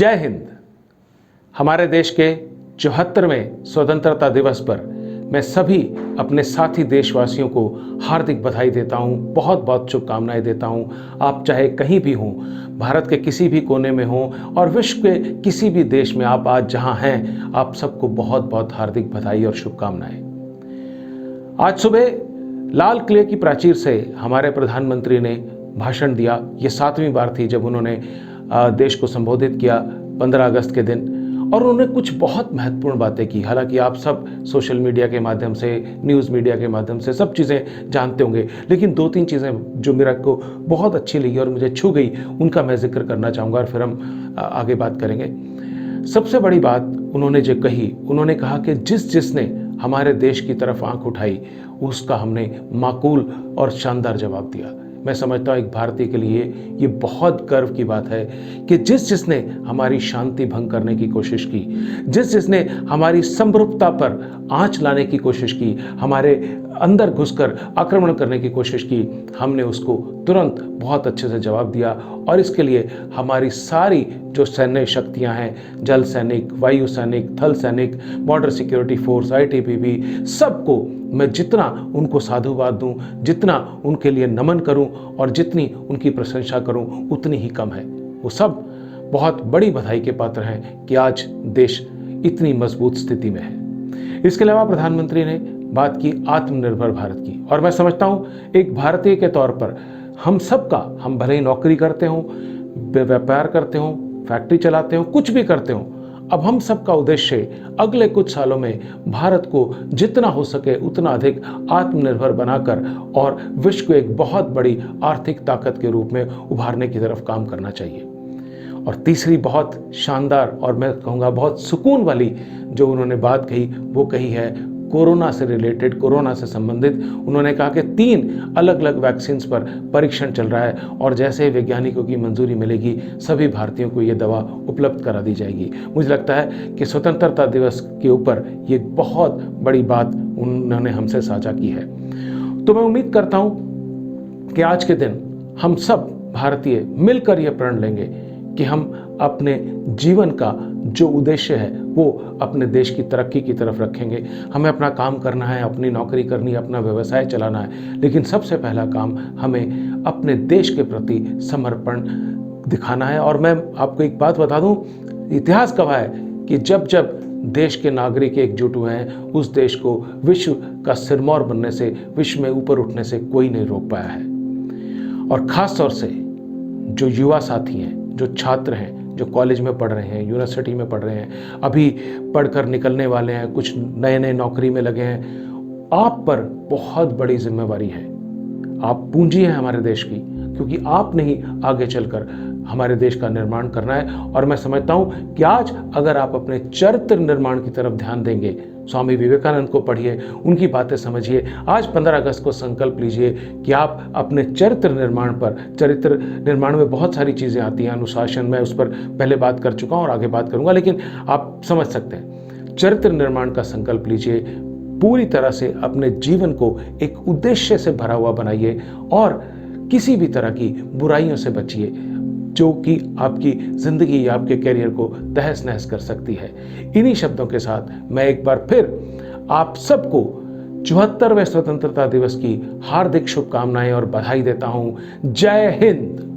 जय हिंद। हमारे देश के 74वें स्वतंत्रता दिवस पर मैं सभी अपने साथी देशवासियों को हार्दिक बधाई देता हूं, बहुत बहुत शुभकामनाएं देता हूं। आप चाहे कहीं भी हों, भारत के किसी भी कोने में हों और विश्व के किसी भी देश में आप आज जहां हैं, आप सबको बहुत बहुत हार्दिक बधाई और शुभकामनाएं। आज सुबह लाल किले की प्राचीर से हमारे प्रधानमंत्री ने भाषण दिया। ये 7वीं बार थी जब उन्होंने देश को संबोधित किया 15 अगस्त के दिन, और उन्होंने कुछ बहुत महत्वपूर्ण बातें की। हालांकि आप सब सोशल मीडिया के माध्यम से, न्यूज़ मीडिया के माध्यम से सब चीज़ें जानते होंगे, लेकिन 2-3 चीज़ें जो मेरा को बहुत अच्छी लगी और मुझे छू गई, उनका मैं जिक्र करना चाहूँगा और फिर हम आगे बात करेंगे। सबसे बड़ी बात उन्होंने जो कही, उन्होंने कहा कि जिसने हमारे देश की तरफ आंख उठाई, उसका हमने माकूल और शानदार जवाब दिया। मैं समझता हूँ एक भारतीय के लिए ये बहुत गर्व की बात है कि जिसने हमारी शांति भंग करने की कोशिश की, जिसने हमारी समरूपता पर आंच लाने की कोशिश की, हमारे अंदर घुसकर आक्रमण करने की कोशिश की, हमने उसको तुरंत बहुत अच्छे से जवाब दिया। और इसके लिए हमारी सारी जो सैन्य शक्तियां हैं, जल सैनिक, वायु सैनिक, थल सैनिक, बॉर्डर सिक्योरिटी फोर्स, ITBP, सबको मैं जितना उनको साधुवाद दूं, जितना उनके लिए नमन करूं और जितनी उनकी प्रशंसा करूं, उतनी ही कम है। वो सब बहुत बड़ी बधाई के पात्र हैं कि आज देश इतनी मजबूत स्थिति में है। इसके अलावा प्रधानमंत्री ने बात की आत्मनिर्भर भारत की, और मैं समझता हूं एक भारतीय के तौर पर हम सबका, हम भले ही नौकरी करते हों, व्यापार करते हों, फैक्ट्री चलाते हों, कुछ भी करते हों, अब हम सबका उद्देश्य अगले कुछ सालों में भारत को जितना हो सके उतना अधिक आत्मनिर्भर बनाकर और विश्व को एक बहुत बड़ी आर्थिक ताकत के रूप में उभारने की तरफ काम करना चाहिए। और तीसरी बहुत शानदार और मैं कहूँगा बहुत सुकून वाली जो उन्होंने बात कही, वो कही है कोरोना से रिलेटेड, कोरोना से संबंधित। उन्होंने कहा कि 3 अलग अलग वैक्सीन्स पर परीक्षण चल रहा है और जैसे ही वैज्ञानिकों की मंजूरी मिलेगी, सभी भारतीयों को ये दवा उपलब्ध करा दी जाएगी। मुझे लगता है कि स्वतंत्रता दिवस के ऊपर ये बहुत बड़ी बात उन्होंने हमसे साझा की है। तो मैं उम्मीद करता हूँ कि आज के दिन हम सब भारतीय मिलकर ये प्रण लेंगे कि हम अपने जीवन का जो उद्देश्य है वो अपने देश की तरक्की की तरफ रखेंगे। हमें अपना काम करना है, अपनी नौकरी करनी है, अपना व्यवसाय चलाना है, लेकिन सबसे पहला काम हमें अपने देश के प्रति समर्पण दिखाना है। और मैं आपको एक बात बता दूं, इतिहास गवाह है कि जब जब देश के नागरिक एकजुट हुए हैं, उस देश को विश्व का सिरमौर बनने से, विश्व में ऊपर उठने से कोई नहीं रोक पाया है। और खास तौर से जो युवा साथी हैं, जो छात्र हैं, जो कॉलेज में पढ़ रहे हैं, यूनिवर्सिटी में पढ़ रहे हैं, अभी पढ़कर निकलने वाले हैं, कुछ नए नए नौकरी में लगे हैं, आप पर बहुत बड़ी जिम्मेवारी है। आप पूंजी हैं हमारे देश की, क्योंकि आपने ही आगे चलकर हमारे देश का निर्माण करना है। और मैं समझता हूं कि आज अगर आप अपने चरित्र निर्माण की तरफ ध्यान देंगे, स्वामी विवेकानंद को पढ़िए, उनकी बातें समझिए, आज 15 अगस्त को संकल्प लीजिए कि आप अपने चरित्र निर्माण पर, चरित्र निर्माण में बहुत सारी चीज़ें आती हैं, अनुशासन, मैं उस पर पहले बात कर चुका हूँ और आगे बात करूँगा, लेकिन आप समझ सकते हैं, चरित्र निर्माण का संकल्प लीजिए, पूरी तरह से अपने जीवन को एक उद्देश्य से भरा हुआ बनाइए और किसी भी तरह की बुराइयों से बचिए जो कि आपकी जिंदगी या आपके करियर को तहस नहस कर सकती है। इन्हीं शब्दों के साथ मैं एक बार फिर आप सबको 74वें स्वतंत्रता दिवस की हार्दिक शुभकामनाएं और बधाई देता हूं। जय हिंद।